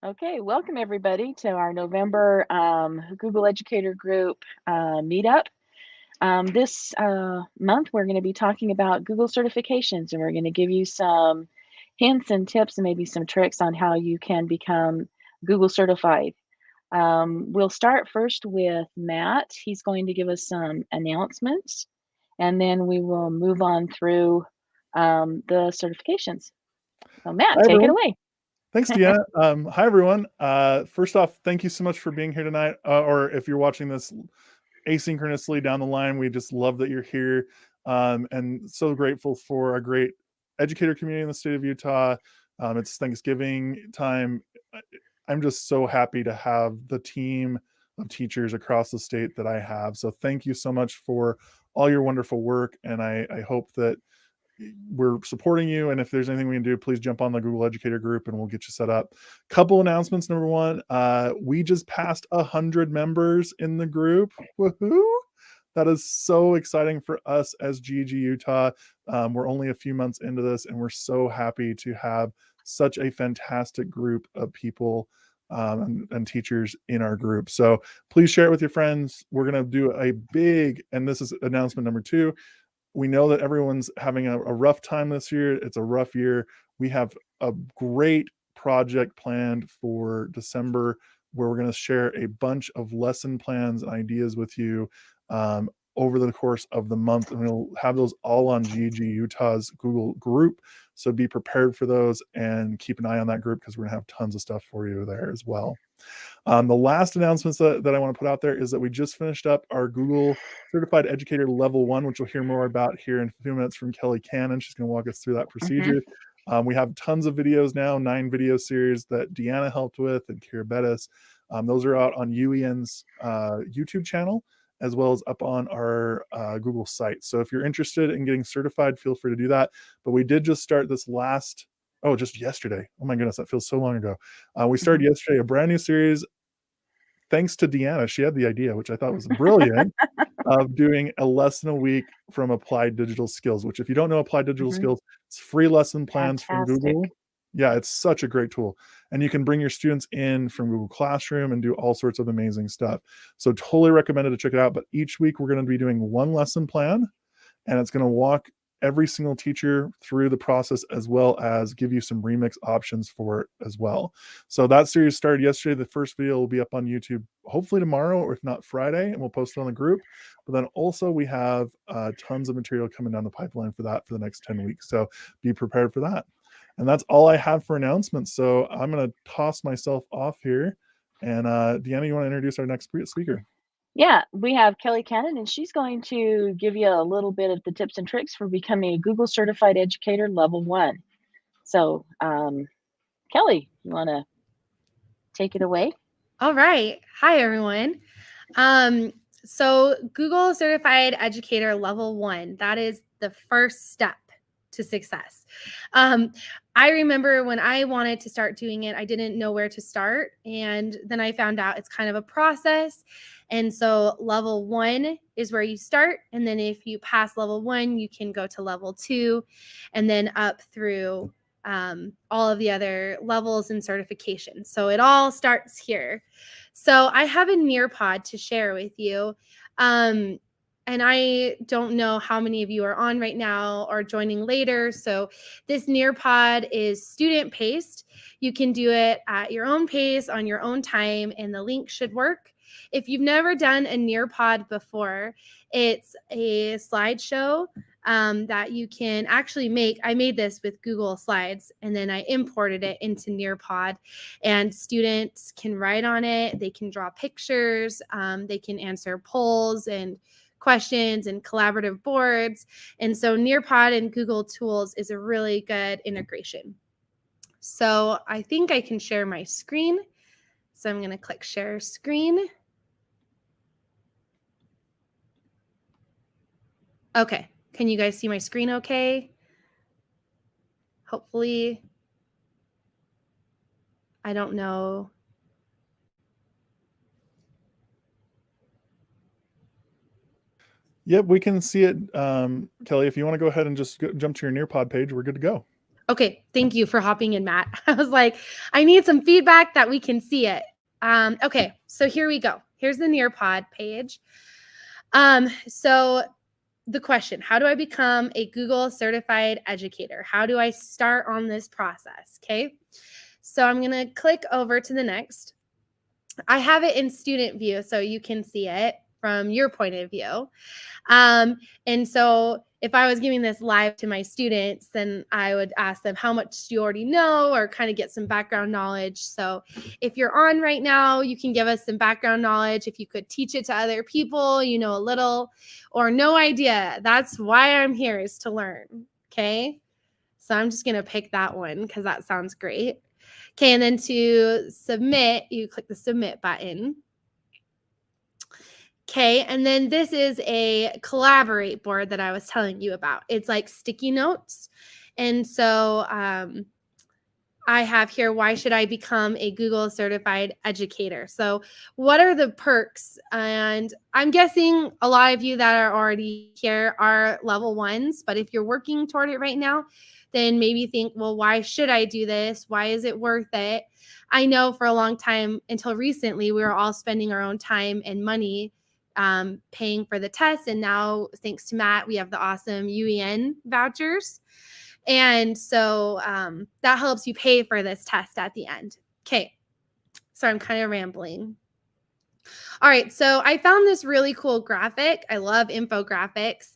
Okay, welcome everybody to our November Google Educator Group meetup. This month, we're going to be talking about Google certifications, and we're going to give you some hints and tips and maybe some tricks on how you can become Google certified. We'll start first with Matt. He's going to give us some announcements, and then we will move on through the certifications. So, Matt, Hi, take it everyone. away. Thanks, Deanna. Hi, everyone. First off, thank you so much for being here tonight. Or if you're watching this asynchronously down the line, we just love that you're here. And so grateful for a great educator community in the state of Utah. It's Thanksgiving time. I'm just so happy to have the team of teachers across the state that I have. So thank you so much for all your wonderful work. And I hope that we're supporting you. And if there's anything we can do, please jump on the Google Educator group and we'll get you set up. Couple announcements. Number one, we just passed 100 members in the group. Woohoo! That is so exciting for us as GEGUtah. We're only a few months into this, and we're so happy to have such a fantastic group of people and teachers in our group. So please share it with your friends. We're going to do a big, and this is announcement number two. We know that everyone's having a rough time this year. It's a rough year. We have a great project planned for December where we're going to share a bunch of lesson plans and ideas with you over the course of the month. And we'll have those all on GEGUtah's Google group. So be prepared for those and keep an eye on that group because we're going to have tons of stuff for you there as well. The last announcements that I want to put out there is that we just finished up our Google Certified Educator Level 1, which we'll hear more about here in a few minutes from Kelly Cannon. She's going to walk us through that procedure. We have tons of videos now, 9 video series that Deanna helped with and Kira Bettis. Those are out on UEN's YouTube channel, as well as up on our Google site. So if you're interested in getting certified, feel free to do that. But we did just start this just yesterday. Oh my goodness, that feels so long ago. We started yesterday a brand new series. Thanks to Deanna, she had the idea, which I thought was brilliant, of doing a lesson a week from Applied Digital Skills, which if you don't know Applied Digital Skills, it's free lesson plans from Fantastic. Google. Yeah, it's such a great tool. And you can bring your students in from Google Classroom and do all sorts of amazing stuff. So totally recommended to check it out. But each week we're going to be doing one lesson plan, and it's going to walk every single teacher through the process, as well as give you some remix options for it as well. So that series started yesterday. The first video will be up on YouTube hopefully tomorrow, or if not Friday, and we'll post it on the group. But then also we have tons of material coming down the pipeline for that for the next 10 weeks. So be prepared for that. And that's all I have for announcements. So I'm going to toss myself off here. And Deanna, you want to introduce our next speaker? Yeah, we have Kelly Cannon, and she's going to give you a little bit of the tips and tricks for becoming a Google Certified Educator Level 1. So, Kelly, you want to take it away? All right. Hi, everyone. So Google Certified Educator Level 1, that is the first step to success. I remember when I wanted to start doing it, I didn't know where to start. And then I found out it's kind of a process. And so level 1 is where you start. And then if you pass level 1, you can go to level 2 and then up through all of the other levels and certifications. So it all starts here. So I have a Nearpod to share with you. And I don't know how many of you are on right now or joining later. So this Nearpod is student paced. You can do it at your own pace on your own time, and the link should work. If you've never done a Nearpod before, it's a slideshow that you can actually make. I made this with Google Slides, and then I imported it into Nearpod, and students can write on it. They can draw pictures. They can answer polls and questions and collaborative boards. And so Nearpod and Google Tools is a really good integration. So I think I can share my screen. So I'm going to click share screen. Okay. Can you guys see my screen okay? Hopefully. I don't know. Yep, we can see it. Kelly, if you want to go ahead and just jump to your Nearpod page, we're good to go. Okay, thank you for hopping in, Matt. I was like, I need some feedback that we can see it. Okay, so here we go. Here's the Nearpod page. So the question, how do I become a Google certified educator? How do I start on this process? Okay, so I'm gonna click over to the next. I have it in student view so you can see it from your point of view. And so if I was giving this live to my students, then I would ask them how much do you already know, or kind of get some background knowledge. So if you're on right now, you can give us some background knowledge. If you could teach it to other people, you know, a little, or no idea. That's why I'm here, is to learn. Okay. So I'm just going to pick that one because that sounds great. Okay. And then to submit, you click the submit button. Okay, and then this is a collaborate board that I was telling you about. It's like sticky notes. And so I have here, why should I become a Google certified educator? So what are the perks? And I'm guessing a lot of you that are already here are level ones, but if you're working toward it right now, then maybe think, well, why should I do this? Why is it worth it? I know for a long time, until recently, we were all spending our own time and money paying for the test. And now, thanks to Matt, we have the awesome UEN vouchers. And so that helps you pay for this test at the end. Okay, so I'm kind of rambling. All right, so I found this really cool graphic. I love infographics.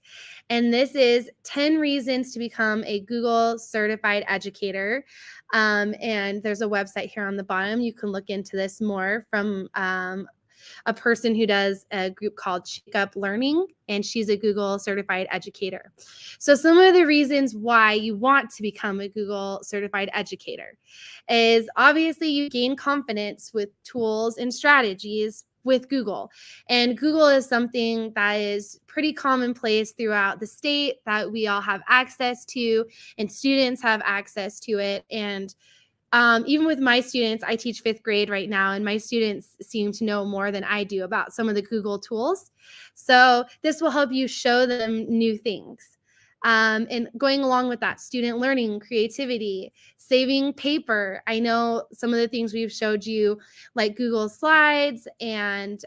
And this is 10 reasons to become a Google certified educator. And there's a website here on the bottom. You can look into this more from a person who does a group called GEGUtah Learning, and she's a Google certified educator. So some of the reasons why you want to become a Google certified educator is obviously you gain confidence with tools and strategies with Google. And Google is something that is pretty commonplace throughout the state that we all have access to, and students have access to it. And even with my students, I teach 5th grade right now, and my students seem to know more than I do about some of the Google tools. So this will help you show them new things. And going along with that, student learning, creativity, saving paper. I know some of the things we've showed you, like Google Slides and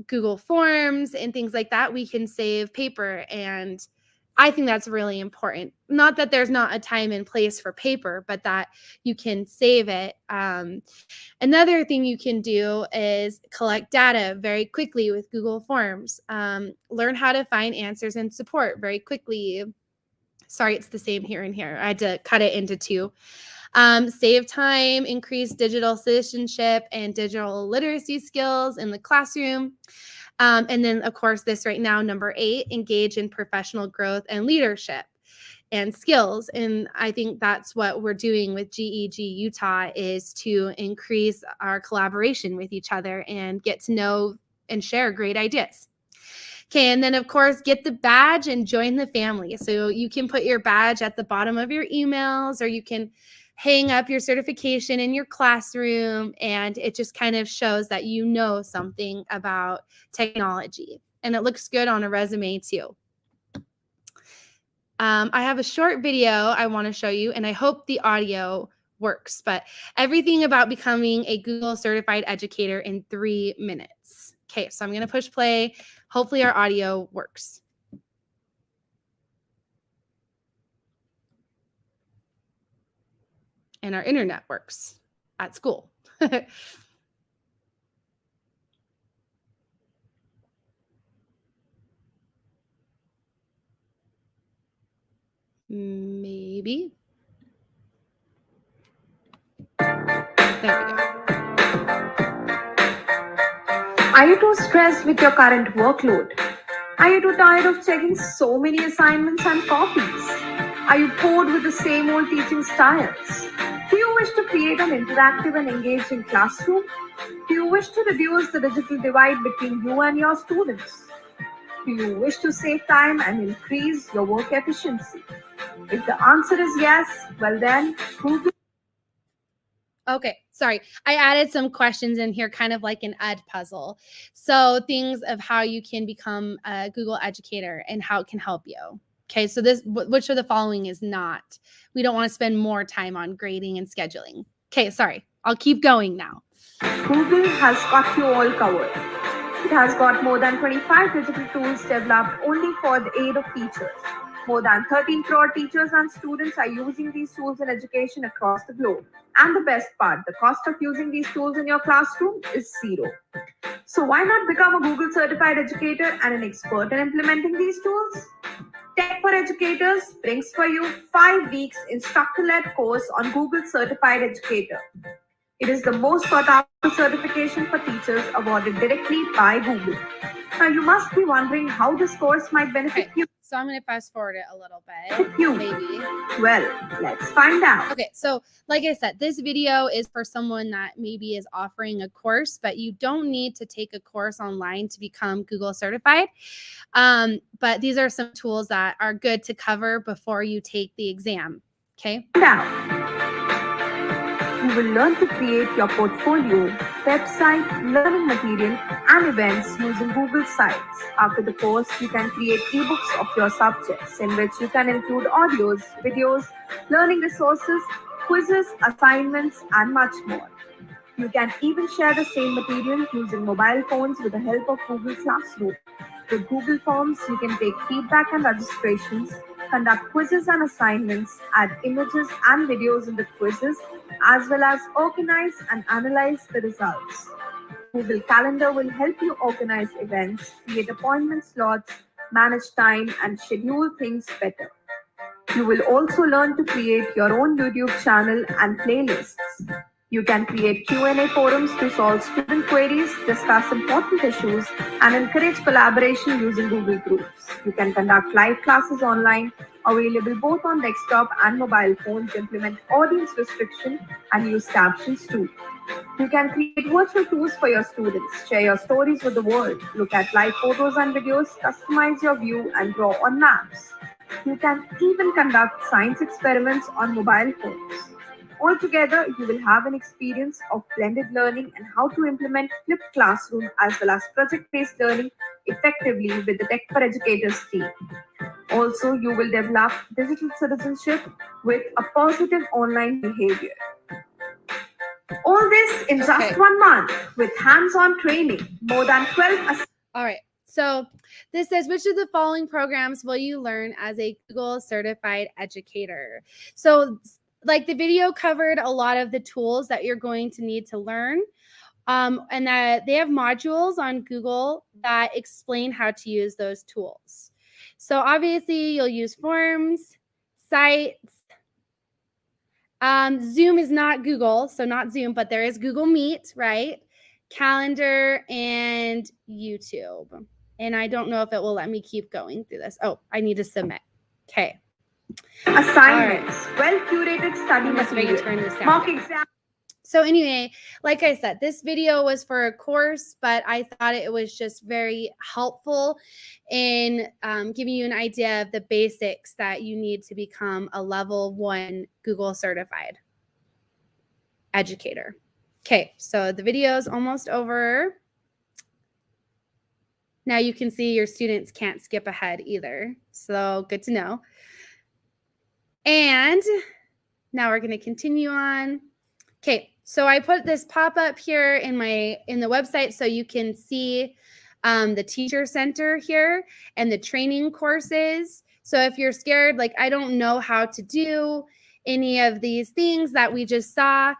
Google Forms and things like that, we can save paper, and I think that's really important. Not that there's not a time and place for paper, but that you can save it. Another thing you can do is collect data very quickly with Google Forms. Learn how to find answers and support very quickly. Sorry, it's the same here and here. I had to cut it into two. Save time, increase digital citizenship and digital literacy skills in the classroom. And then, of course, this right now, number 8, engage in professional growth and leadership and skills. And I think that's what we're doing with GEGUtah, is to increase our collaboration with each other and get to know and share great ideas. Okay, and then of course, get the badge and join the family. So you can put your badge at the bottom of your emails, or you can hang up your certification in your classroom, and it just kind of shows that you know something about technology. And it looks good on a resume too. I have a short video I want to show you, and I hope the audio works, but everything about becoming a Google certified educator in 3 minutes. Okay, so I'm going to push play. Hopefully our audio works. And our internet works at school. Maybe. There we go. Are you too stressed with your current workload? Are you too tired of checking so many assignments and copies? Are you bored with the same old teaching styles? Do you wish to create an interactive and engaging classroom? Do you wish to reduce the digital divide between you and your students? Do you wish to save time and increase your work efficiency? If the answer is yes, well then, Google. Okay, sorry. I added some questions in here, kind of like an ed puzzle. So things of how you can become a Google educator and how it can help you. Okay, so which of the following is not? We don't want to spend more time on grading and scheduling. Okay, sorry. I'll keep going now. Google has got you all covered. It has got more than 25 digital tools developed only for the aid of teachers. More than 13 crore teachers and students are using these tools in education across the globe. And the best part, the cost of using these tools in your classroom is zero. So why not become a Google certified educator and an expert in implementing these tools? Tech for Educators brings for you 5 weeks instructor-led course on Google Certified Educator. It is the most sought after certification for teachers awarded directly by Google. Now you must be wondering how this course might benefit you. So I'm going to fast forward it a little bit, maybe. Well, let's find out. Okay, so like I said, this video is for someone that maybe is offering a course, but you don't need to take a course online to become Google certified. But these are some tools that are good to cover before you take the exam. Okay. Now, you will learn to create your portfolio, website, learning material, and events using Google Sites. After the course, you can create ebooks of your subjects in which you can include audios, videos, learning resources, quizzes, assignments, and much more. You can even share the same material using mobile phones with the help of Google Classroom. With Google Forms, you can take feedback and registrations, conduct quizzes and assignments, add images and videos in the quizzes, as well as organize and analyze the results. Google Calendar will help you organize events, create appointment slots, manage time, and schedule things better. You will also learn to create your own YouTube channel and playlists. You can create Q&A forums to solve student queries, discuss important issues, and encourage collaboration using Google Groups. You can conduct live classes online, available both on desktop and mobile phones, implement audience restriction, and use captions too. You can create virtual tours for your students, share your stories with the world, look at live photos and videos, customize your view, and draw on maps. You can even conduct science experiments on mobile phones. Altogether, you will have an experience of blended learning and how to implement flipped classroom as well as project-based learning effectively with the Tech for Educators team. Also, you will develop digital citizenship with a positive online behavior. All this in just 1 month with hands-on training, more than 12. All right. So this says, which of the following programs will you learn as a Google certified educator? So like the video covered a lot of the tools that you're going to need to learn. And that they have modules on Google that explain how to use those tools. So obviously you'll use Forms, Sites. Zoom is not Google, so not Zoom, but there is Google Meet, right? Calendar and YouTube. And I don't know if it will let me keep going through this. Oh, I need to submit. Okay. Assignments, well-curated study material, mock exam. So anyway, like I said, this video was for a course, but I thought it was just very helpful in giving you an idea of the basics that you need to become a level 1 Google certified educator. Okay, so the video is almost over. Now you can see your students can't skip ahead either. So good to know. And now we're going to continue on. Okay, so I put this pop-up here in the website so you can see the teacher center here and the training courses. So if you're scared, like I don't know how to do any of these things that we just saw,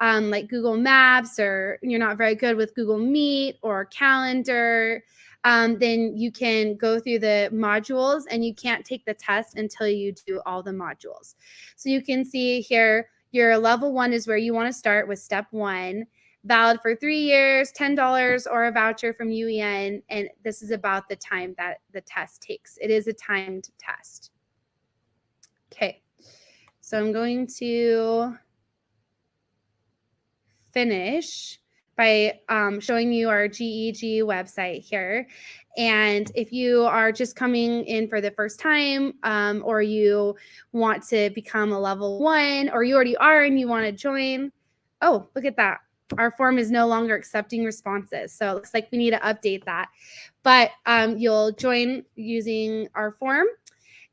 like Google Maps, or you're not very good with Google Meet or Calendar, then you can go through the modules, and you can't take the test until you do all the modules. So you can see here, your level 1 is where you want to start with step 1, valid for 3 years, $10 or a voucher from UEN. And this is about the time that the test takes. It is a timed test. Okay, so I'm going to finish by showing you our GEG website here. And if you are just coming in for the first time, or you want to become a level 1, or you already are and you want to join, oh, look at that. Our form is no longer accepting responses. So it looks like we need to update that. But you'll join using our form.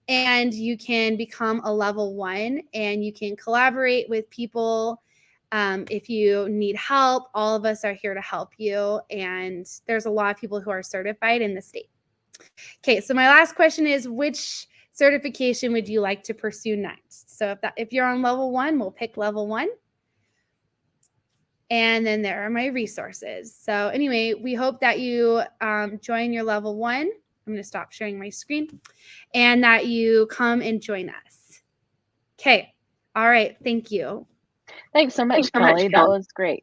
and you can become a level 1, and you can collaborate with people. If you need help, all of us are here to help you. And there's a lot of people who are certified in the state. Okay, so my last question is, which certification would you like to pursue next? So if you're on level 1, we'll pick level 1. And then there are my resources. So anyway, we hope that you join your level 1. I'm going to stop sharing my screen, and that you come and join us. Okay. All right. Thank you. Thanks so much, Kelly. That was great.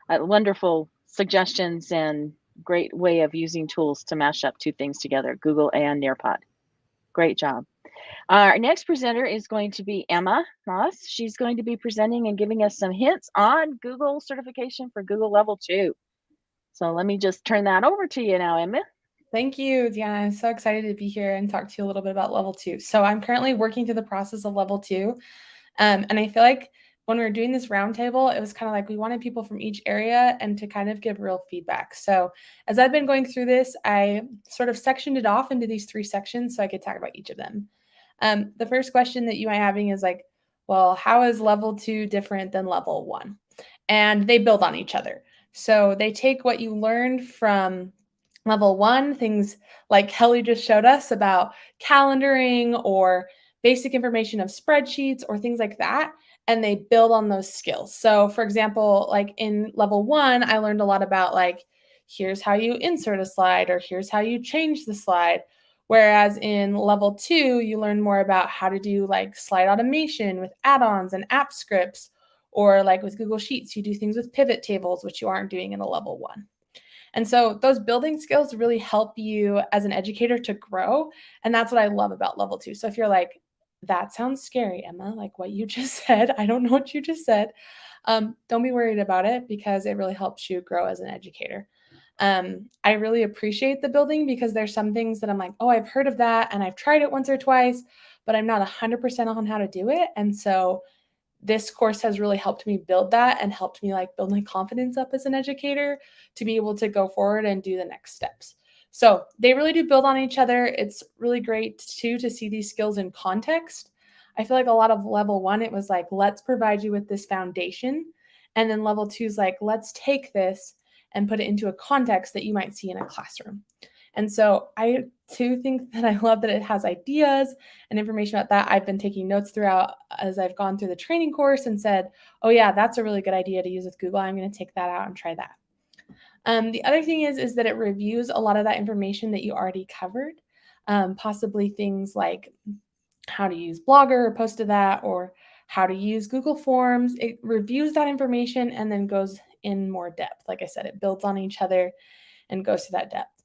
Wonderful suggestions and great way of using tools to mash up two things together, Google and Nearpod. Great job. Our next presenter is going to be Emma Moss. She's going to be presenting and giving us some hints on Google certification for Google Level 2. So let me just turn that over to you now, Emma. Thank you, Deanna. I'm so excited to be here and talk to you a little bit about Level 2. So I'm currently working through the process of Level 2. And I feel like when we were doing this roundtable, it was kind of like we wanted people from each area and to kind of give real feedback. So as I've been going through this, I sort of sectioned it off into these 3 sections so I could talk about each of them. The first question that you might be having is like, well, how is Level 2 different than Level 1? And they build on each other. So they take what you learned from Level 1, things like Kelly just showed us about calendaring or basic information of spreadsheets or things like that, and they build on those skills. So for example, like in Level 1, I learned a lot about like, here's how you insert a slide, or here's how you change the slide. Whereas in Level 2, you learn more about how to do like slide automation with add-ons and app scripts, or like with Google Sheets, you do things with pivot tables, which you aren't doing in a Level 1. And so those building skills really help you as an educator to grow. And that's what I love about Level 2. So if you're like, that sounds scary, Emma, like what you just said, I don't know what you just said, don't be worried about it, because it really helps you grow as an educator. I really appreciate the building, because there's some things that I'm like, oh, I've heard of that and I've tried it once or twice, but I'm not 100% on how to do it. And so this course has really helped me build that and helped me like build my confidence up as an educator to be able to go forward and do the next steps. So they really do build on each other. It's really great too to see these skills in context. I feel like a lot of Level 1, it was like, let's provide you with this foundation. And then Level 2 is like, let's take this and put it into a context that you might see in a classroom. And so I too think that I love that it has ideas and information about that. I've been taking notes throughout as I've gone through the training course and said, oh yeah, that's a really good idea to use with Google. I'm going to take that out and try that. The other thing is that it reviews a lot of that information that you already covered, possibly things like how to use Blogger or Post to That, or how to use Google Forms. It reviews that information and then goes in more depth. Like I said, it builds on each other and goes to that depth.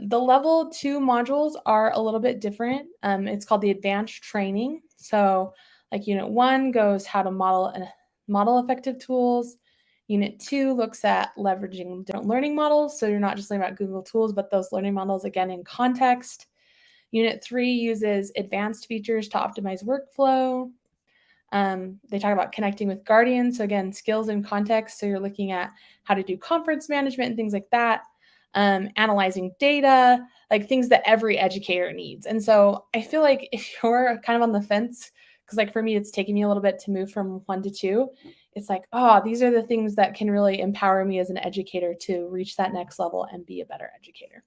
The Level 2 modules are a little bit different. It's called the Advanced Training. So like Unit 1 goes how to model effective tools. Unit 2 looks at leveraging different learning models. So you're not just learning about Google tools, but those learning models again in context. Unit 3 uses advanced features to optimize workflow. They talk about connecting with Guardians. So again, skills in context. So you're looking at how to do conference management and things like that. Analyzing data, like things that every educator needs. And so I feel like if you're kind of on the fence, because like for me, it's taken me a little bit to move from 1 to 2. It's like, oh, these are the things that can really empower me as an educator to reach that next level and be a better educator.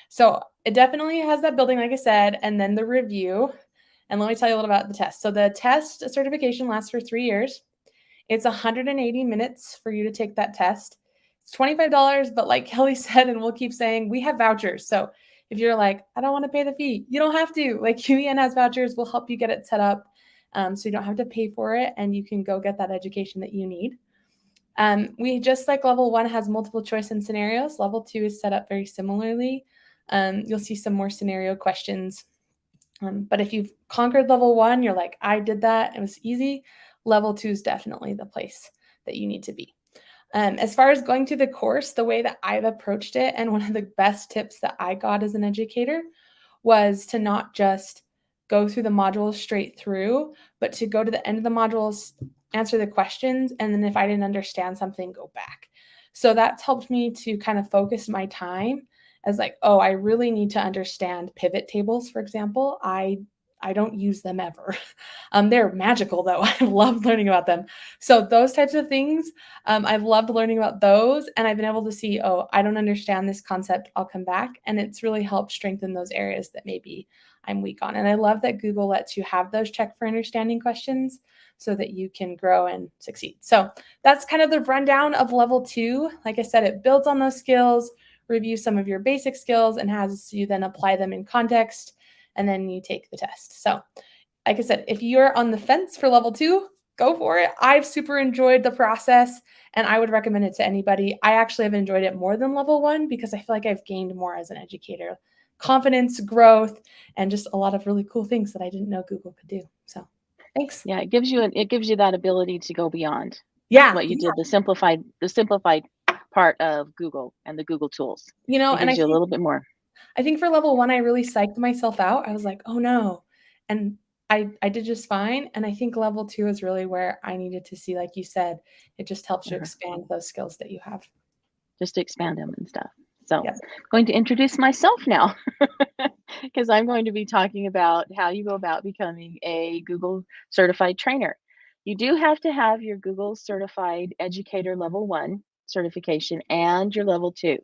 So it definitely has that building, like I said, and then the review. And let me tell you a little about the test. So the test certification lasts for 3 years. It's 180 minutes for you to take that test. It's $25, but like Kelly said, and we'll keep saying, we have vouchers. So if you're like, I don't want to pay the fee, you don't have to. Like UEN has vouchers, we'll help you get it set up, so you don't have to pay for it, and you can go get that education that you need. We just like Level 1 has multiple choice and scenarios. Level 2 is set up very similarly. You'll see some more scenario questions. But if you've conquered Level 1, you're like, I did that, it was easy. Level 2 is definitely the place that you need to be. As far as going through the course, the way that I've approached it, and one of the best tips that I got as an educator, was to not just go through the modules straight through, but to go to the end of the modules, answer the questions, and then if I didn't understand something, go back. So that's helped me to kind of focus my time as like, oh, I really need to understand pivot tables, for example. I I don't use them ever. They're magical though. I love learning about them. So those types of things, I've loved learning about those, and I've been able to see, oh, I don't understand this concept, I'll come back. And it's really helped strengthen those areas that maybe I'm weak on. And I love that Google lets you have those check for understanding questions so that you can grow and succeed. So that's kind of the rundown of level 2. Like I said, it builds on those skills, review some of your basic skills, and has you then apply them in context, and then you take the test. So like I said, if you're on the fence for level 2, go for it. I've super enjoyed the process, and I would recommend it to anybody. I actually have enjoyed it more than level 1 because I feel like I've gained more as an educator. Confidence, growth, and just a lot of really cool things that I didn't know Google could do. So thanks. Yeah, it gives you that ability to go beyond Yeah. what you did, the simplified part of Google and the Google tools. You know, It and gives you a little bit more. I think for level 1, I really psyched myself out. I was like, oh no. And I did just fine. And I think level 2 is really where I needed to see, like you said, it just helps you expand those skills that you have. Just to expand them and stuff. So Yeah. I'm going to introduce myself now because I'm going to be talking about how you go about becoming a Google certified trainer. You do have to have your Google certified educator level 1 certification and your level 2.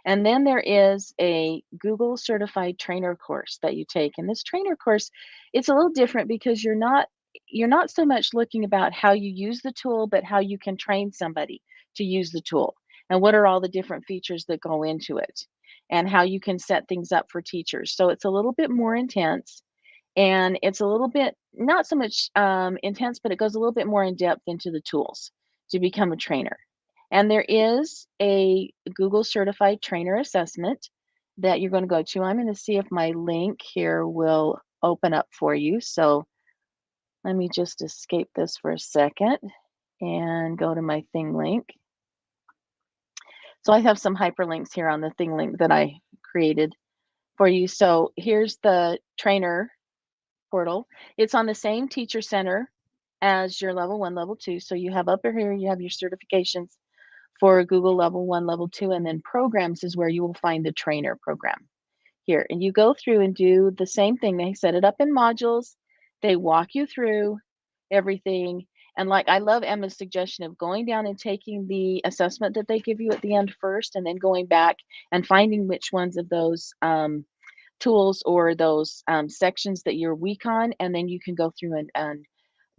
And then there is a Google certified trainer course that you take. And this trainer course, it's a little different because you're not so much looking about how you use the tool, but how you can train somebody to use the tool and what are all the different features that go into it and how you can set things up for teachers. So it's a little bit more intense, and it's a little bit not so much intense, but it goes a little bit more in depth into the tools to become a trainer. And there is a Google certified trainer assessment that you're going to go to. I'm going to see if my link here will open up for you. So let me just escape this for a second and go to my thing link. So I have some hyperlinks here on the thing link that I created for you. So here's the trainer portal. It's on the same teacher center as your level 1, level 2. So you have up here, you have your certifications for Google level 1, level 2, and then programs is where you will find the trainer program here. And you go through and do the same thing. They set it up in modules. They walk you through everything. And like, I love Emma's suggestion of going down and taking the assessment that they give you at the end first, and then going back and finding which ones of those tools or those sections that you're weak on, and then you can go through and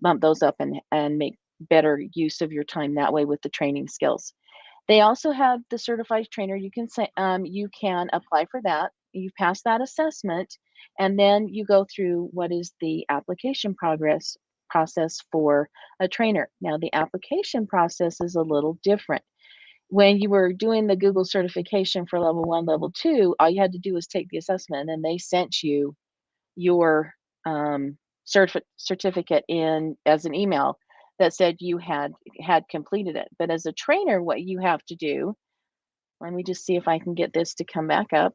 bump those up and make better use of your time that way with the training skills. They also have the certified trainer. You can say you can apply for that. You pass that assessment, and then you go through what is the application process for a trainer. Now, the application process is a little different. When you were doing the Google certification for level 1, level 2, all you had to do was take the assessment, and they sent you your certificate in as an email that said you had completed it. But as a trainer, what you have to do, let me just see if I can get this to come back up.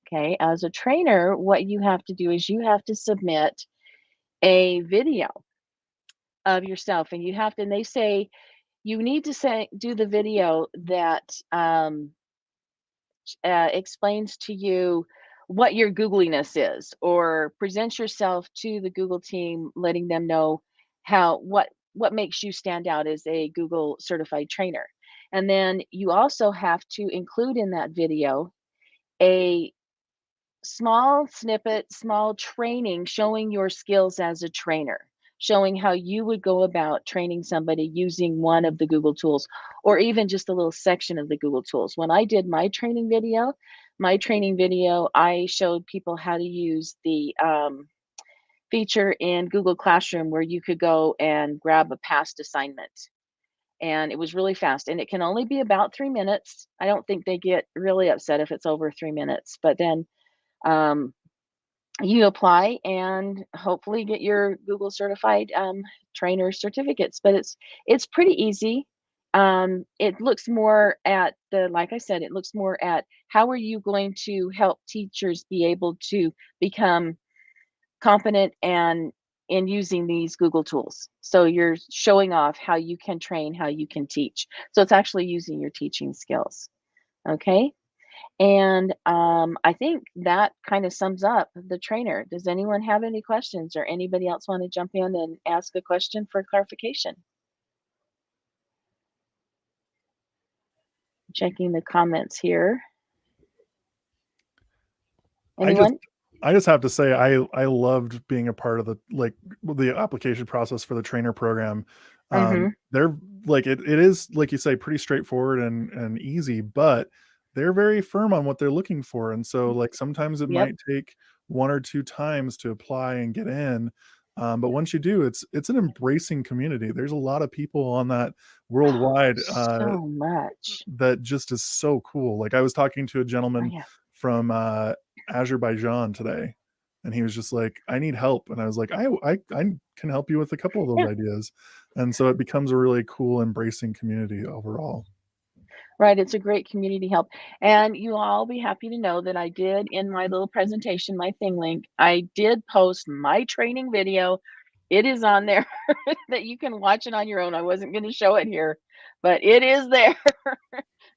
Okay, as a trainer, what you have to do is you have to submit a video of yourself, and and they say you need to do the video that explains to you what your Googliness is, or presents yourself to the Google team, letting them know what makes you stand out as a Google certified trainer. And then you also have to include in that video a small snippet, small training showing your skills as a trainer, showing how you would go about training somebody using one of the Google tools, or even just a little section of the Google tools. When I did my training video, I showed people how to use the feature in Google Classroom where you could go and grab a past assignment. And it was really fast, and it can only be about 3 minutes. I don't think they get really upset if it's over 3 minutes, but then um, you apply and hopefully get your Google certified trainer certificates. But it's pretty easy. It looks more at like I said, it looks more at how are you going to help teachers be able to become competent and in using these Google tools. So you're showing off how you can train, how you can teach. So it's actually using your teaching skills. Okay. And I think that kind of sums up the trainer. Does anyone have any questions, or anybody else want to jump in and ask a question for clarification? Checking the comments here. Anyone? I just have to say I loved being a part of the application process for the trainer program. They're like it is, like you say, pretty straightforward and easy, but they're very firm on what they're looking for. And so like sometimes it Yep. might take 1 or 2 times to apply and get in. But once you do, it's an embracing community. There's a lot of people on that worldwide So much. that just is so cool. Like I was talking to a Oh, gentleman yeah. from Azerbaijan today, and he was just like, I need help. And I was like, I can help you with a couple of those Yeah. ideas. And so it becomes a really cool, embracing community overall. Right, it's a great community help. And you'll all be happy to know that I did, in my little presentation, my thing link, I did post my training video. It is on there that you can watch it on your own. I wasn't going to show it here, but it is there.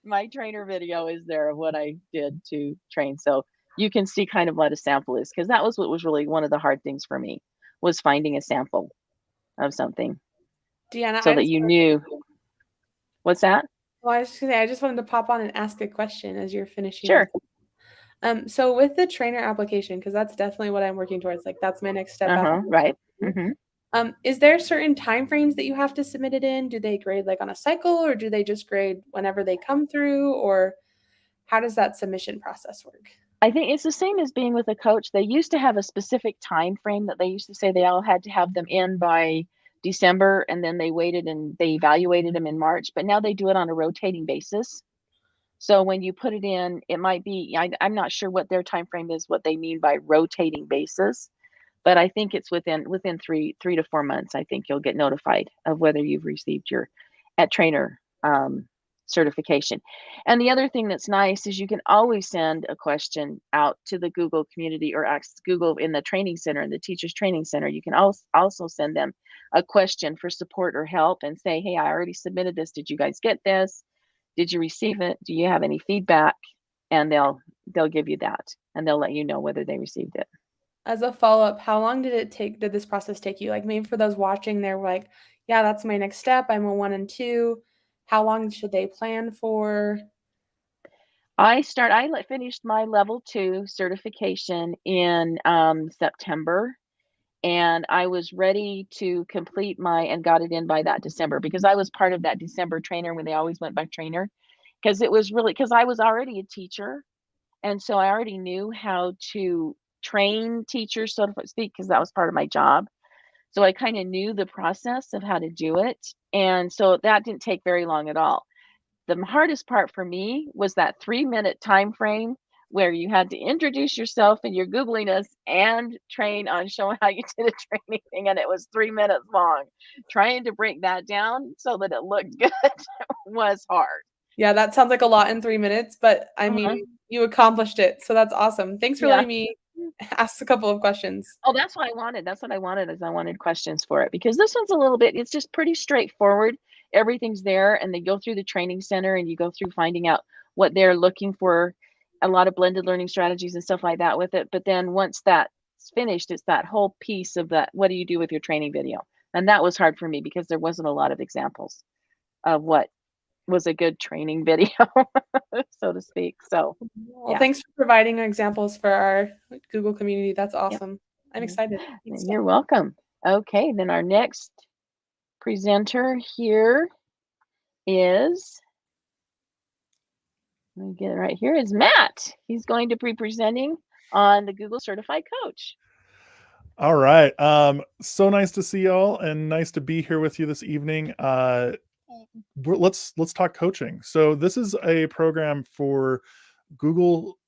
My trainer video is there of what I did to train. So you can see kind of what a sample is, because that was what was really one of the hard things for me, was finding a sample of something Deanna, so that you knew. What's that? Well, I was just gonna say, I just wanted to pop on and ask a question as you're finishing. Sure. So with the trainer application, because that's definitely what I'm working towards. Like that's my next step. Right. Is there certain timeframes that you have to submit it in? Do they grade like on a cycle, or do they just grade whenever they come through, or how does that submission process work? I think it's the same as being with a coach. They used to have a specific time frame that they used to say they all had to have them in by December, and then they waited and they evaluated them in March. But now they do it on a rotating basis. So when you put it in, it might be, I'm not sure what their time frame is, what they mean by rotating basis, but I think it's within 3 to 4 months. I think you'll get notified of whether you've received your trainer certification. And the other thing that's nice is you can always send a question out to the Google community, or ask Google in the training center, in the teachers training center. You can also send them a question for support or help and say, hey, I already submitted this. Did you guys get this? Did you receive it? Do you have any feedback? And they'll give you that, and they'll let you know whether they received it. As a follow-up, how long did this process take you? Like maybe for those watching, they're like, yeah, that's my next step. I'm a 1 and 2. How long should they plan for? I finished my level 2 certification in September, and I was ready to complete and got it in by that December, because I was part of that December trainer when they always went by trainer, because I was already a teacher, and so I already knew how to train teachers, so to speak, because that was part of my job. So I kind of knew the process of how to do it, and so that didn't take very long at all. The hardest part for me was that 3-minute time frame where you had to introduce yourself and you're Googling us and train on showing how you did a training thing, and it was 3 minutes long. Trying to break that down so that it looked good was hard. Yeah, that sounds like a lot in 3 minutes, but I mean, you accomplished it, so that's awesome. Thanks for letting me ask a couple of questions. Oh, that's what I wanted. That's what I wanted, is I wanted questions for it, because this one's a little bit, it's just pretty straightforward. Everything's there, and they go through the training center and you go through finding out what they're looking for, a lot of blended learning strategies and stuff like that with it. But then once that's finished, it's that whole piece of that, what do you do with your training video? And that was hard for me, because there wasn't a lot of examples of what was a good training video, so to speak. So well, thanks for providing examples for our Google community. That's awesome. Yep. I'm excited. You're welcome. Okay, then our next presenter here is, let me get it right here, is Matt. He's going to be presenting on the Google Certified Coach. All right. So nice to see y'all, and nice to be here with you this evening. Let's talk coaching. So this is a program for Google,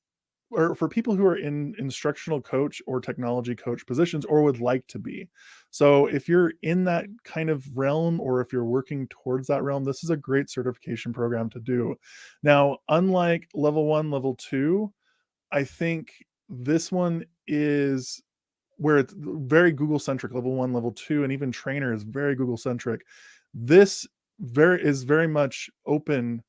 or for people who are in instructional coach or technology coach positions, or would like to be. So if you're in that kind of realm, or if you're working towards that realm, this is a great certification program to do. Now, unlike level 1, level 2, I think this one is where it's very Google centric. Level 1, level 2, and even trainer is very Google centric. This is very much open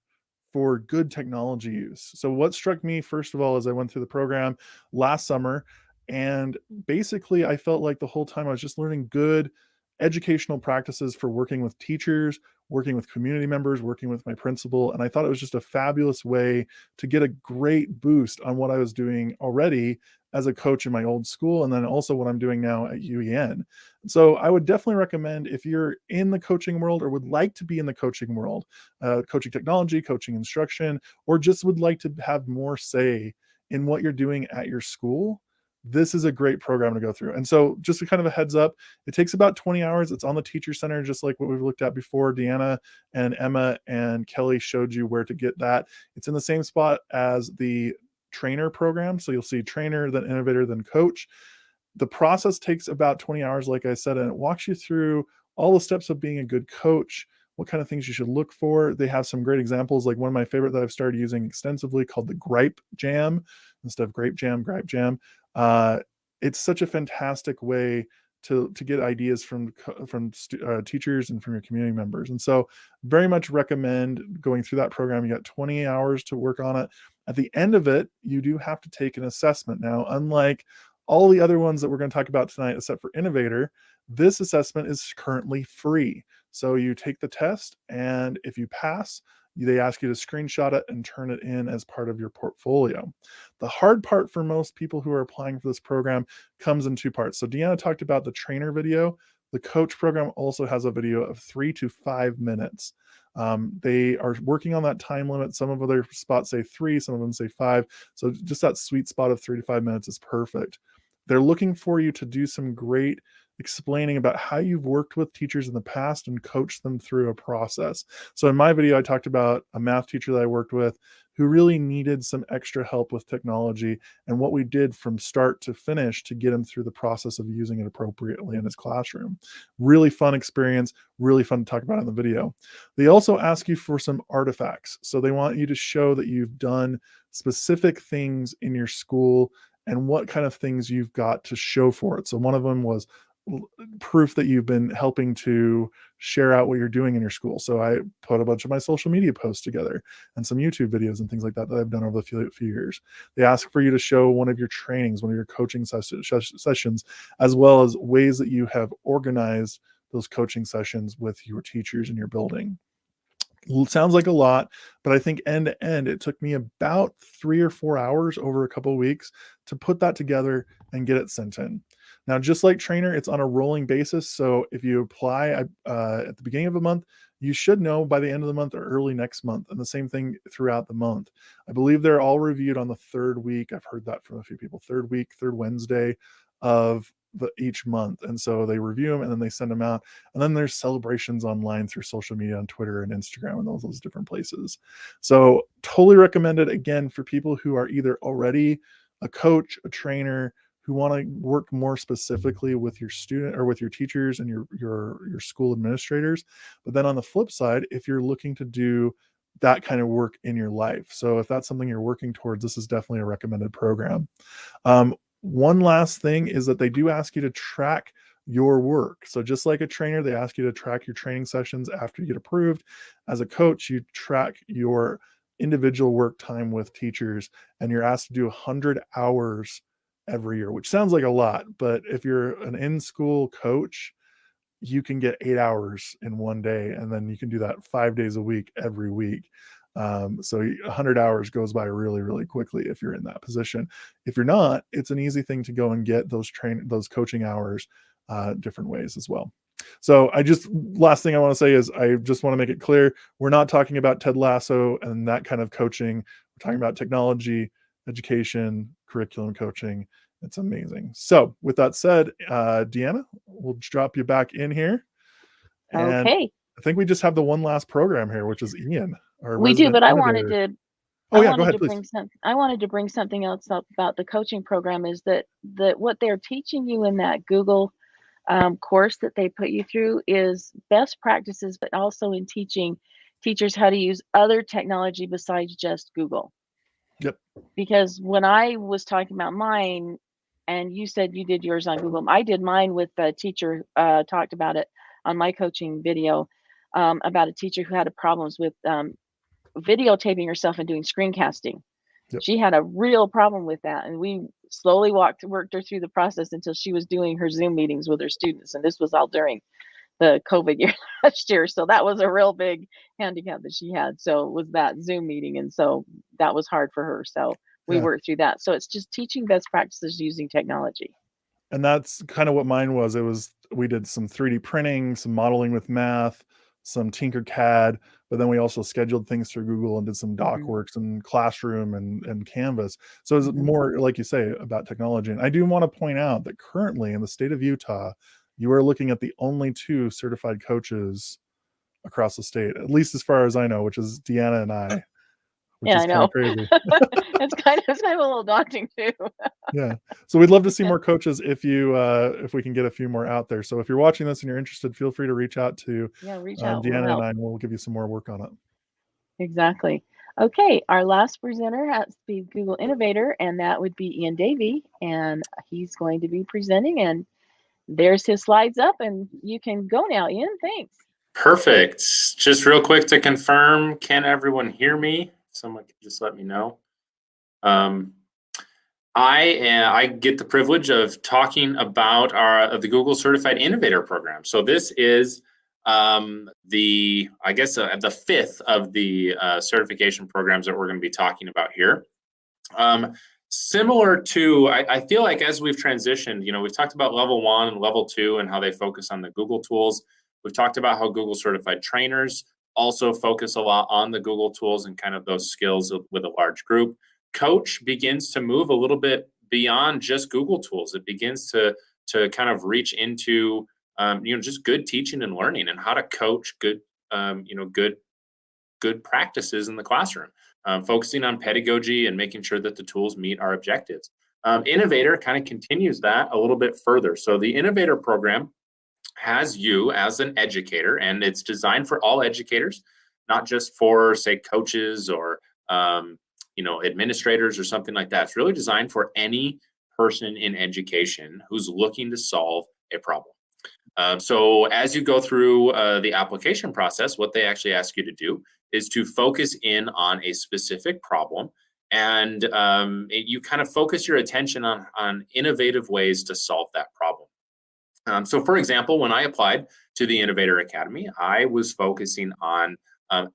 for good technology use. So what struck me first of all as I went through the program last summer, and basically I felt like the whole time I was just learning good educational practices for working with teachers, working with community members, working with my principal, and I thought it was just a fabulous way to get a great boost on what I was doing already as a coach in my old school, and then also what I'm doing now at UEN. So I would definitely recommend, if you're in the coaching world or would like to be in the coaching world, coaching technology, coaching instruction, or just would like to have more say in what you're doing at your school, this is a great program to go through. And so just a kind of a heads up, it takes about 20 hours. It's on the Teacher Center, just like what we've looked at before. Deanna and Emma and Kelly showed you where to get that. It's in the same spot as the trainer program. So you'll see trainer, then innovator, then coach. The process takes about 20 hours, like I said, and it walks you through all the steps of being a good coach, what kind of things you should look for. They have some great examples, like one of my favorite that I've started using extensively called the Gripe Jam instead of Grape Jam, Gripe Jam. It's such a fantastic way to get ideas from teachers and from your community members. And so very much recommend going through that program. You got 20 hours to work on it. At the end of it, you do have to take an assessment. Now, unlike all the other ones that we're going to talk about tonight, except for Innovator, this assessment is currently free. So you take the test, and if you pass, they ask you to screenshot it and turn it in as part of your portfolio. The hard part for most people who are applying for this program comes in two parts. So Deanna talked about the trainer video. The coach program also has a video of 3 to 5 minutes. They are working on that time limit. Some of other spots say 3, some of them say 5. So just that sweet spot of 3 to 5 minutes is perfect. They're looking for you to do some great explaining about how you've worked with teachers in the past and coached them through a process. So in my video, I talked about a math teacher that I worked with who really needed some extra help with technology and what we did from start to finish to get him through the process of using it appropriately in his classroom. Really fun experience, really fun to talk about in the video. They also ask you for some artifacts. So they want you to show that you've done specific things in your school and what kind of things you've got to show for it. So one of them was proof that you've been helping to share out what you're doing in your school. So I put a bunch of my social media posts together and some YouTube videos and things like that I've done over the few years. They ask for you to show one of your trainings, one of your coaching sessions, as well as ways that you have organized those coaching sessions with your teachers in your building. Sounds like a lot, but I think end to end, it took me about 3 or 4 hours over a couple of weeks to put that together and get it sent in. Now, just like trainer, it's on a rolling basis. So if you apply at the beginning of a month, you should know by the end of the month or early next month. And the same thing throughout the month. I believe they're all reviewed on the 3rd week. I've heard that from a few people. 3rd week, 3rd Wednesday of each month. And so they review them and then they send them out. And then there's celebrations online through social media on Twitter and Instagram and those different places. So totally recommend it, again, for people who are either already a coach, a trainer, who want to work more specifically with your student or with your teachers and your school administrators. But then on the flip side, if you're looking to do that kind of work in your life. So if that's something you're working towards, this is definitely a recommended program. One last thing is that they do ask you to track your work. So just like a trainer, they ask you to track your training sessions after you get approved. As a coach, you track your individual work time with teachers, and you're asked to do 100 hours every year, which sounds like a lot, but if you're an in-school coach, you can get 8 hours in one day, and then you can do that 5 days a week, every week. So 100 hours goes by really, really quickly if you're in that position. If you're not, it's an easy thing to go and get those coaching hours different ways as well. So last thing I want to say is I just want to make it clear, we're not talking about Ted Lasso and that kind of coaching. We're talking about technology, education, curriculum coaching. It's amazing. So with that said, Deanna, we'll drop you back in here. And Okay. I think we just have the one last program here, which is Ian. We do, but I wanted to. Oh yeah, go ahead, please. I wanted to bring something else up about the coaching program. Is that what they're teaching you in that Google course that they put you through is best practices, but also in teaching teachers how to use other technology besides just Google. Yep. Because when I was talking about mine, and you said you did yours on Google, I did mine with a teacher. Talked about it on my coaching video about a teacher who had problems with videotaping herself and doing screencasting. Yep. She had a real problem with that, and we slowly worked her through the process until she was doing her Zoom meetings with her students, and this was all during the COVID year last year. So that was a real big handicap that she had. So was that Zoom meeting, and so that was hard for her. So we worked through that. So it's just teaching best practices using technology. And that's kind of what mine was. We did some 3D printing, some modeling with math, some Tinkercad, but then we also scheduled things through Google and did some DocWorks and Classroom and Canvas. So it's more, like you say, about technology. And I do want to point out that currently in the state of Utah, you are looking at the only 2 certified coaches across the state, at least as far as I know, which is Deanna and I. Which is I know. kind of crazy. it's kind of a little daunting too. Yeah. So we'd love to see more coaches if we can get a few more out there. So if you're watching this and you're interested, feel free to reach out to Deanna and I, and we'll give you some more work on it. Exactly. Okay, our last presenter has to be Google Innovator, and that would be Ian Davey, and he's going to be presenting, and there's his slides up, and you can go now, Ian. Thanks. Perfect. Just real quick to confirm, can everyone hear me? Someone can just let me know. I get the privilege of talking about the Google Certified Innovator Program. So this is the 5th of the certification programs that we're going to be talking about here. Similar to, I feel like as we've transitioned, we've talked about level 1 and level 2 and how they focus on the Google tools. We've talked about how Google certified trainers also focus a lot on the Google tools and kind of those skills with a large group. Coach begins to move a little bit beyond just Google tools. It begins to kind of reach into just good teaching and learning and how to coach good practices in the classroom, focusing on pedagogy and making sure that the tools meet our objectives. Innovator kind of continues that a little bit further. So the Innovator program has you as an educator, and it's designed for all educators, not just for, say, coaches or administrators or something like that. It's really designed for any person in education who's looking to solve a problem. So as you go through the application process, what they actually ask you to do is to focus in on a specific problem, and you kind of focus your attention on innovative ways to solve that problem. So for example, when I applied to the Innovator Academy, I was focusing on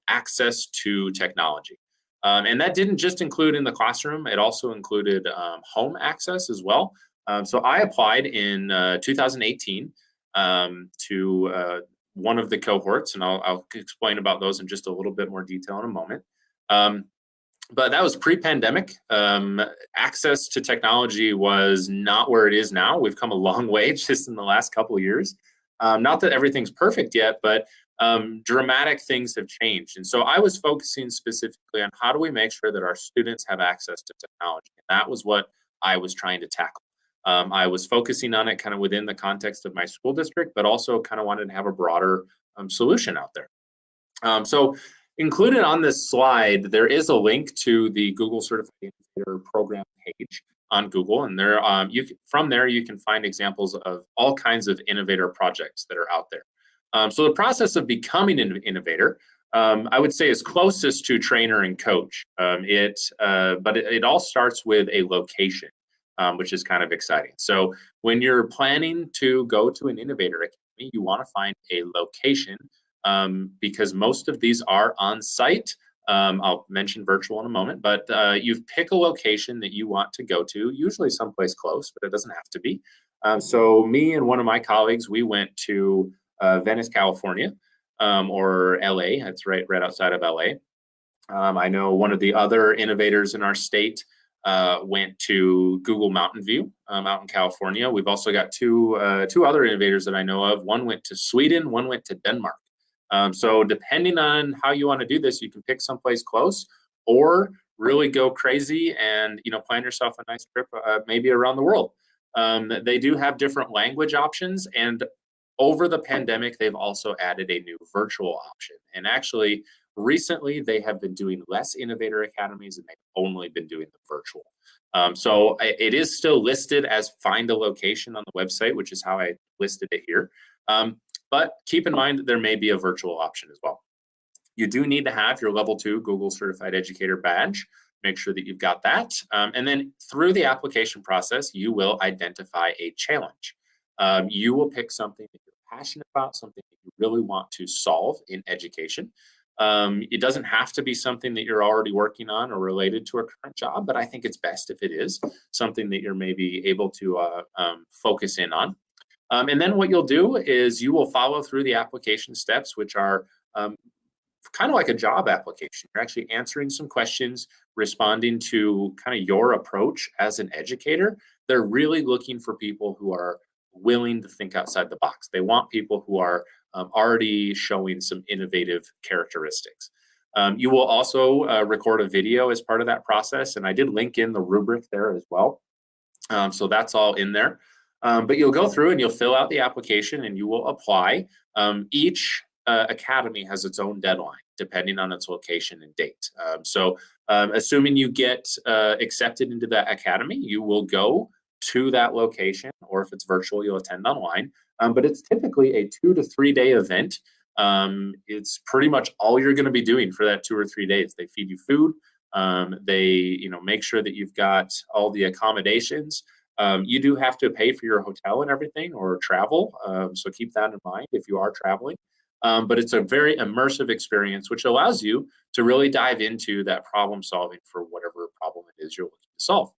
access to technology. And that didn't just include in the classroom, it also included home access as well. So I applied in 2018 to one of the cohorts, and I'll explain about those in just a little bit more detail in a moment. But that was pre-pandemic. Access to technology was not where it is now. We've come a long way just in the last couple of years. Not that everything's perfect yet, but dramatic things have changed. And so I was focusing specifically on how do we make sure that our students have access to technology. And that was what I was trying to tackle. I was focusing on it kind of within the context of my school district, but also kind of wanted to have a broader solution out there. So included on this slide, there is a link to the Google Certified Innovator Program page on Google, and there from there you can find examples of all kinds of innovator projects that are out there. So the process of becoming an innovator, I would say, is closest to trainer and coach. But it all starts with a location, which is kind of exciting. So when you're planning to go to an Innovator Academy, you want to find a location. Because most of these are on site. I'll mention virtual in a moment, but you pick a location that you want to go to, usually someplace close, but it doesn't have to be. So me and one of my colleagues, we went to Venice, California, or LA. That's right outside of LA. I know one of the other innovators in our state went to Google Mountain View out in California. We've also got two other innovators that I know of. One went to Sweden, one went to Denmark. So depending on how you want to do this, you can pick someplace close or really go crazy and plan yourself a nice trip maybe around the world. They do have different language options, and over the pandemic, they've also added a new virtual option. And actually, recently, they have been doing less Innovator Academies, and they've only been doing the virtual. So it is still listed as find a location on the website, which is how I listed it here. But keep in mind that there may be a virtual option as well. You do need to have your level 2 Google Certified Educator badge. Make sure that you've got that. And then through the application process, you will identify a challenge. You will pick something that you're passionate about, something that you really want to solve in education. It doesn't have to be something that you're already working on or related to a current job, but I think it's best if it is something that you're maybe able to focus in on. And then what you'll do is you will follow through the application steps, which are kind of like a job application. You're actually answering some questions, responding to kind of your approach as an educator. They're really looking for people who are willing to think outside the box. They want people who are already showing some innovative characteristics. You will also record a video as part of that process, and I did link in the rubric there as well. So that's all in there. But you'll go through and you'll fill out the application and you will apply. Each academy has its own deadline depending on its location and date. So assuming you get accepted into that academy, you will go to that location, or if it's virtual, you'll attend online. But it's typically a 2 to 3 day event. It's pretty much all you're going to be doing for that 2 or 3 days. They feed you food. They make sure that you've got all the accommodations. You do have to pay for your hotel and everything, or travel. So keep that in mind if you are traveling. But it's a very immersive experience, which allows you to really dive into that problem solving for whatever problem it is you're looking to solve.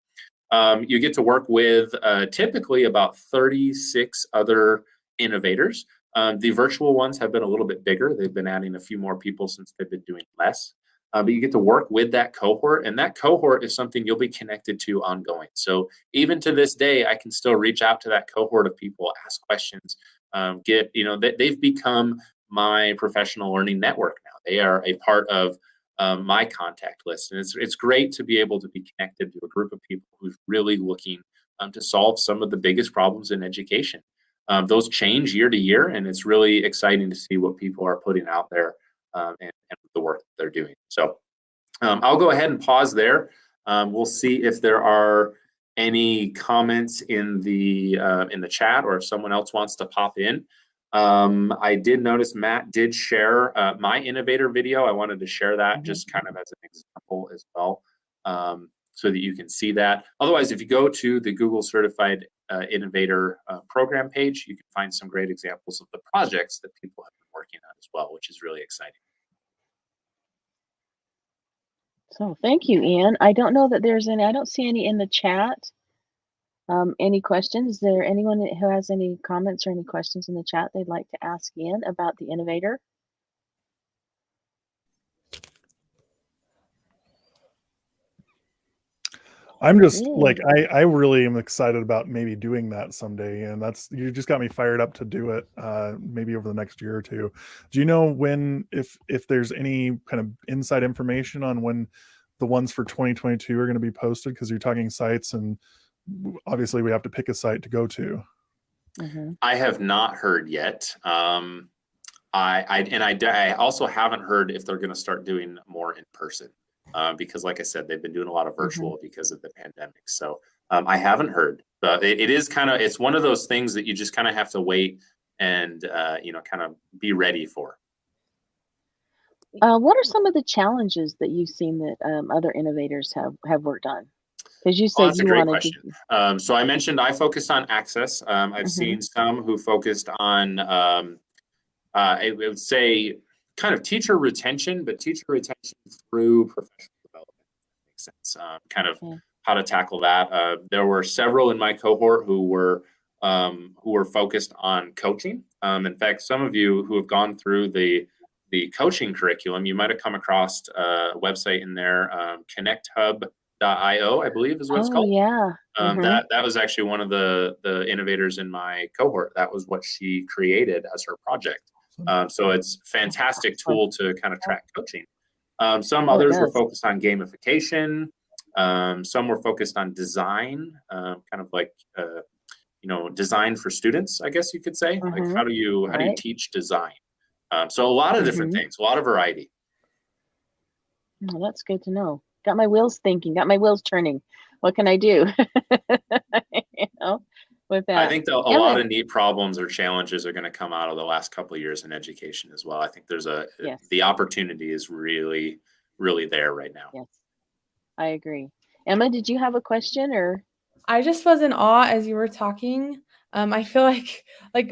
You get to work with typically about 36 other innovators. The virtual ones have been a little bit bigger. They've been adding a few more people since they've been doing less. But you get to work with that cohort, and that cohort is something you'll be connected to ongoing. So even to this day, I can still reach out to that cohort of people, ask questions, they've become my professional learning network now. They are a part of my contact list. And it's great to be able to be connected to a group of people who's really looking to solve some of the biggest problems in education. Those change year to year, and it's really exciting to see what people are putting out there and the work that they're doing. So I'll go ahead and pause there. We'll see if there are any comments in the chat, or if someone else wants to pop in. I did notice Matt did share my innovator video. I wanted to share that just kind of as an example as well, so that you can see that. Otherwise, if you go to the Google Certified Innovator program page, you can find some great examples of the projects that people have been working on as well, which is really exciting. So thank you, Ian. I don't know that there's any, I don't see any in the chat. Any questions? Is there anyone who has any comments or any questions in the chat they'd like to ask Ian about the innovator? I'm just like, I really am excited about maybe doing that someday. And you just got me fired up to do it maybe over the next year or two. Do you know when, if there's any kind of inside information on when the ones for 2022 are going to be posted? Because you're talking sites, and obviously we have to pick a site to go to. I have not heard yet. I also haven't heard if they're going to start doing more in person. Because like I said, they've been doing a lot of virtual because of the pandemic. So I haven't heard, but it is kind of, it's one of those things that you just kind of have to wait and, kind of be ready for. What are some of the challenges that you've seen that other innovators have worked on? Because you said that's a great question. So I mentioned I focused on access. I've seen some who focused on, I would say, kind of teacher retention, but teacher retention through professional development. That makes sense. Kind of how to tackle that. There were several in my cohort who were focused on coaching. In fact, some of you who have gone through the coaching curriculum, you might have come across a website in there, connecthub.io, I believe is what it's called. Yeah. That was actually one of the innovators in my cohort. That was what she created as her project. So it's a fantastic tool to kind of track coaching. Some others were focused on gamification. Some were focused on design, kind of like, design for students, I guess you could say. Like how do you teach design? So a lot of different things, a lot of variety. Well, that's good to know. Got my wheels thinking, got my wheels turning. What can I do? with that. I think a Emma, lot of neat problems or challenges are going to come out of the last couple of years in education as well. I think there's Yes. the opportunity is really, really there right now. Yes, I agree. Emma, did you have a question or? I just was in awe as you were talking. I feel like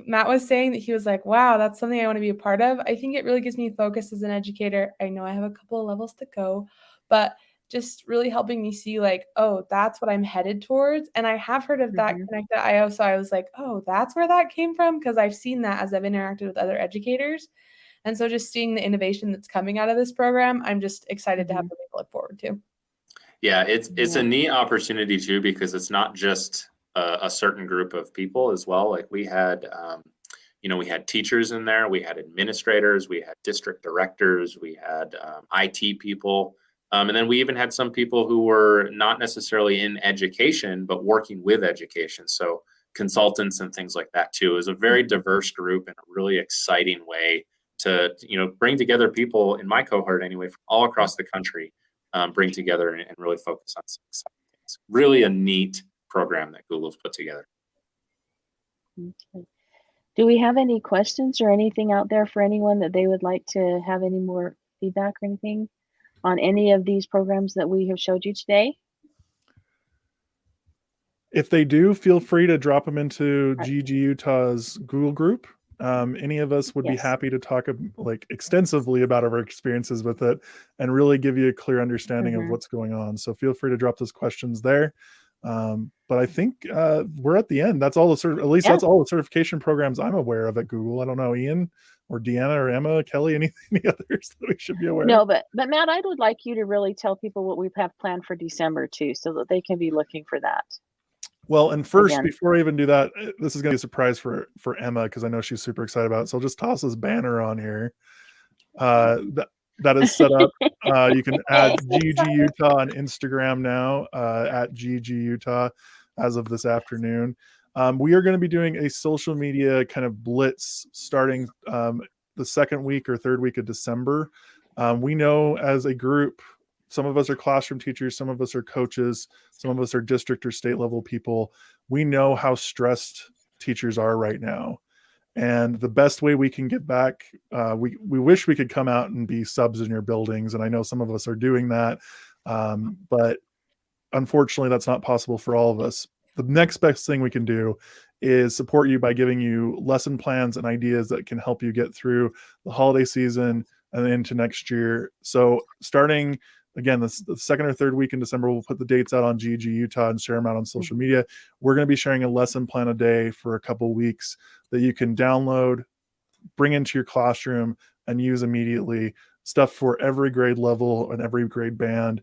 Matt was saying that he was like, wow, that's something I want to be a part of. I think it really gives me focus as an educator. I know I have a couple of levels to go, but just really helping me see like, oh, that's what I'm headed towards. And I have heard of that Connect.io. So I was like, oh, that's where that came from. Because I've seen that as I've interacted with other educators. And so just seeing the innovation that's coming out of this program, I'm just excited to have something to look forward to. Yeah, it's a neat opportunity too, because it's not just a certain group of people as well. Like we had, we had teachers in there, we had administrators, we had district directors, we had IT people. And then we even had some people who were not necessarily in education, but working with education. So consultants and things like that too. It was a very diverse group and a really exciting way to, bring together people in my cohort anyway, from all across the country, bring together and really focus on some things. Really a neat program that Google's put together. Okay. Do we have any questions or anything out there for anyone that they would like to have any more feedback or anything on any of these programs that we have showed you today? If they do, feel free to drop them into GEGUtah's Google group. Any of us would be happy to talk extensively about our experiences with it and really give you a clear understanding of what's going on. So feel free to drop those questions there. But I think we're at the end. That's all the that's all the certification programs I'm aware of at Google. I don't know, Ian or Deanna or Emma, Kelly, any others that we should be aware of? No, but Matt, I would like you to really tell people what we have planned for December too, so that they can be looking for that. Well, and first, before I even do that, this is going to be a surprise for Emma because I know she's super excited about it. So I'll just toss this banner on here. That is set up. You can add GEGUtah on Instagram now at GEGUtah as of this afternoon. We are going to be doing a social media kind of blitz starting the second week or third week of December. We know as a group, some of us are classroom teachers, some of us are coaches, some of us are district or state level people. We know how stressed teachers are right now. And the best way we can get back, we wish we could come out and be subs in your buildings. And I know some of us are doing that. But unfortunately, that's not possible for all of us. The next best thing we can do is support you by giving you lesson plans and ideas that can help you get through the holiday season and into next year. So starting, again, the second or third week in December, we'll put the dates out on GEGUtah and share them out on social media. We're going to be sharing a lesson plan a day for a couple weeks that you can download, bring into your classroom, and use immediately. Stuff for every grade level and every grade band.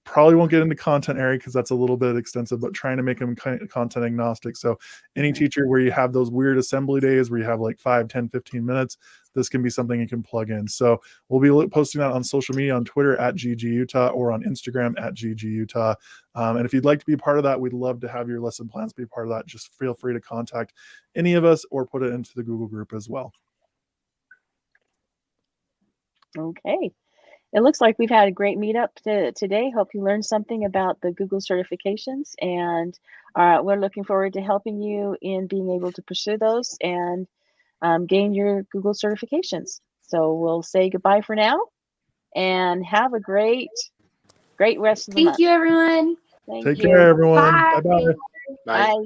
Probably won't get into content area because that's a little bit extensive, but trying to make them content agnostic. So any teacher where you have those weird assembly days where you have like 5, 10, 15 minutes, this can be something you can plug in. So we'll be posting that on social media, on Twitter at GEGUtah or on Instagram at GEGUtah. And if you'd like to be a part of that, we'd love to have your lesson plans be part of that. Just feel free to contact any of us or put it into the Google group as well. Okay. It looks like we've had a great meetup today. Hope you learned something about the Google certifications, and we're looking forward to helping you in being able to pursue those and gain your Google certifications. So we'll say goodbye for now and have a great rest of the month. Thank you, everyone. Thank Take you. care, everyone. Bye. Bye-bye. Bye. Bye.